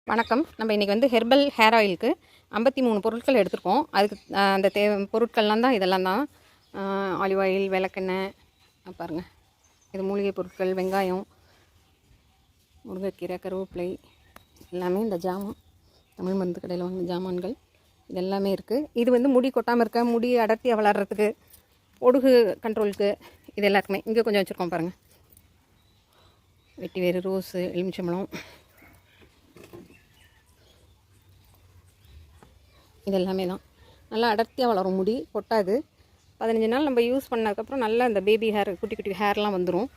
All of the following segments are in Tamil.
வணக்கம். நம்ம இன்றைக்கி வந்து ஹெர்பல் ஹேர் ஆயிலுக்கு 53 பொருட்கள் எடுத்திருக்கோம். அதுக்கு அந்த பொருட்கள்லாம் தான் இதெல்லாம் தான். ஆலிவ் ஆயில், விளக்கெண்ணெய், பாருங்கள், இது மூலிகை பொருட்கள், வெங்காயம், முருங்கைக்கீரை, கருவேப்பிலை, எல்லாமே இந்த ஜாமான் தமிழ் மருந்து கடையில் வாங்கின ஜாமான்கள் இதெல்லாமே இருக்குது. இது வந்து முடி கொட்டாமல் இருக்க, முடி அடர்த்தியாக வளர்கிறதுக்கு, ஒடுகு கண்ட்ரோலுக்கு, இது எல்லாத்துக்குமே. இங்கே கொஞ்சம் வச்சுருக்கோம் பாருங்கள். வெட்டி வேறு, ரோஸு, எலுமிச்சம்பழம், இது எல்லாமே தான். நல்லா அடர்த்தியாக வளரும், முடி கொட்டாது. 15 நாள் நம்ம யூஸ் பண்ணதுக்கப்புறம் நல்லா இந்த பேபி ஹேர், குட்டி குட்டி ஹேர்லாம் வந்துடும்.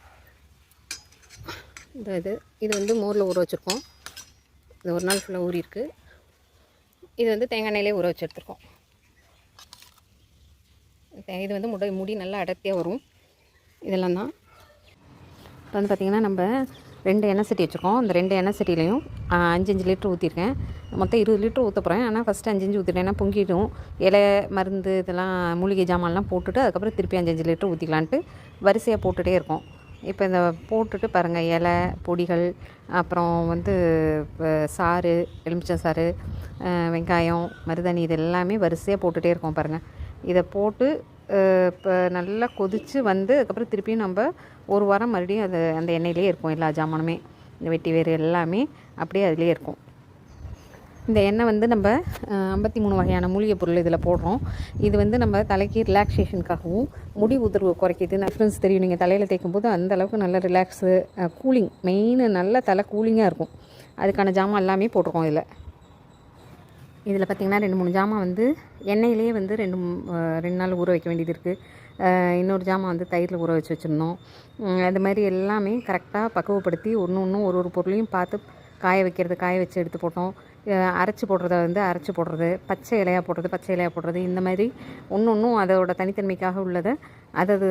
இது வந்து மோரில் ஊற வச்சுருக்கோம். இது ஒரு நாள் ஃபுல்லாக ஊறி இருக்குது. இது வந்து தேங்காய் எண்ணெயிலே ஊற வச்சு எடுத்துருக்கோம். இது வந்து முடி நல்லா அடர்த்தியாக வரும். இதெல்லாம் தான். இப்போ வந்து பார்த்திங்கன்னா நம்ம 2 எண்ணெய் சட்டி வச்சுருக்கோம். அந்த 2 எண்ணெய் சட்டிலையும் 5 லிட்டர் ஊற்றிருக்கேன். மொத்தம் 20 லிட்டர் ஊற்ற போகிறேன். ஆனால் ஃபஸ்ட்டு 5 ஊற்றிட்டேன். ஏன்னா பொங்கிடும். இலை, மருந்து, இதெல்லாம் மூலிகை ஜாமான்லாம் போட்டுட்டு அதுக்கப்புறம் திருப்பி 5 லிட்டர் ஊற்றிக்கலான்ட்டு வரிசையாக போட்டுகிட்டே இருக்கோம். இப்போ இந்த போட்டுட்டு பாருங்கள், இலை, பொடிகள், அப்புறம் வந்து சாறு, எலுமிச்சம் சாறு, வெங்காயம், மருதாணி, இது எல்லாமே வரிசையாக போட்டுகிட்டே இருக்கோம் பாருங்கள். இதை போட்டு இப்போ நல்லா கொதித்து வந்து அதுக்கப்புறம் திருப்பியும் நம்ம ஒரு வாரம் மறுபடியும் அந்த எண்ணெயிலே இருக்கும். எல்லா ஜாமானுமே, இந்த வெட்டி வேறு எல்லாமே அப்படியே அதிலே இருக்கும். இந்த எண்ணெய் வந்து நம்ம 53 வகையான மூலிகை பொருள் இதில் போடுறோம். இது வந்து நம்ம தலைக்கு ரிலாக்ஸேஷனுக்காகவும் முடி உதிர்வு குறைக்கிது. டிஃப்ரென்ஸ் தெரியும். நீங்கள் தலையில் தேய்க்கும் போது அந்தளவுக்கு நல்ல ரிலாக்ஸு, கூலிங், மெயின் நல்ல தலை கூலிங்காக இருக்கும். அதுக்கான ஜாமான் எல்லாமே போட்டிருக்கோம் இதில் பார்த்திங்கன்னா 2-3 ஜாமான் வந்து எண்ணெயிலே வந்து 2 நாள் ஊற வைக்க வேண்டியது இருக்குது. இன்னொரு ஜாமான் வந்து தயிரில் ஊற வச்சுருந்தோம். அது மாதிரி எல்லாமே கரெக்டாக பக்குவப்படுத்தி ஒன்று ஒரு பொருளையும் பார்த்து காய வச்சு எடுத்து போட்டோம். அரைச்சி போடுறத வந்து அரைச்சி போடுறது, பச்சை இலையாக போடுறது, இந்த மாதிரி ஒன்றும் அதோட தனித்தன்மைக்காக உள்ளதை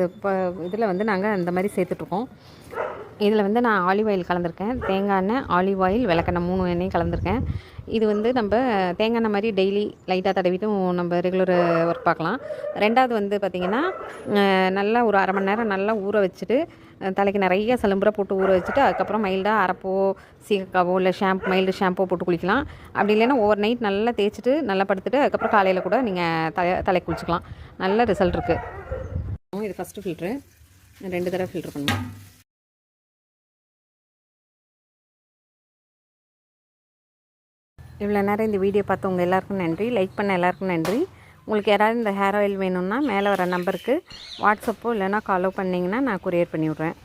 இப்போ இதில் வந்து நாங்கள் அந்த மாதிரி சேர்த்துட்ருக்கோம். இதில் வந்து நான் ஆலிவ் ஆயில் கலந்துருக்கேன், தேங்காய் எண்ணெய், ஆலிவ் ஆயில், விளக்கெண்ணெய் 3 எண்ணெயும் கலந்துருக்கேன். இது வந்து நம்ம தேங்காய் எண்ணெய் மாதிரி டெய்லி லைட்டாக தடவிட்டும் நம்ம ரெகுலர் ஒர்க் பார்க்கலாம். ரெண்டாவது வந்து பார்த்திங்கன்னா, நல்லா ஒரு அரை மணி நேரம் நல்லா ஊற வச்சுட்டு, தலைக்கு நிறைய சலும்புரை போட்டு ஊற வச்சுட்டு அதுக்கப்புறம் மைல்டாக அரப்போ, சீக்காவோ, இல்லை மைல்டு ஷாம்போ போட்டு குளிக்கலாம். அப்படி இல்லைன்னா ஓவர் நைட் நல்லா தேய்ச்சிட்டு நல்லா படுத்துட்டு அதுக்கப்புறம் காலையில் கூட நீங்கள் தலை குளிச்சுக்கலாம். நல்ல ரிசல்ட் இருக்குது. இது ஃபஸ்ட்டு ஃபில்ட்ரு, 2 தடவை ஃபில்ட்ரு பண்ணுவோம். இவ்வளோ நேரம் இந்த வீடியோ பார்த்தவங்க எல்லாருக்கும் நன்றி. லைக் பண்ண எல்லாருக்கும் நன்றி. உங்களுக்கு யாராவது இந்த ஹேர் ஆயில் வேணும்னா மேலே வர நம்பருக்கு வாட்ஸ்அப்போ இல்லைனா காலோ பண்ணிங்கன்னா நான் கொரியர் பண்ணி விட்றேன்.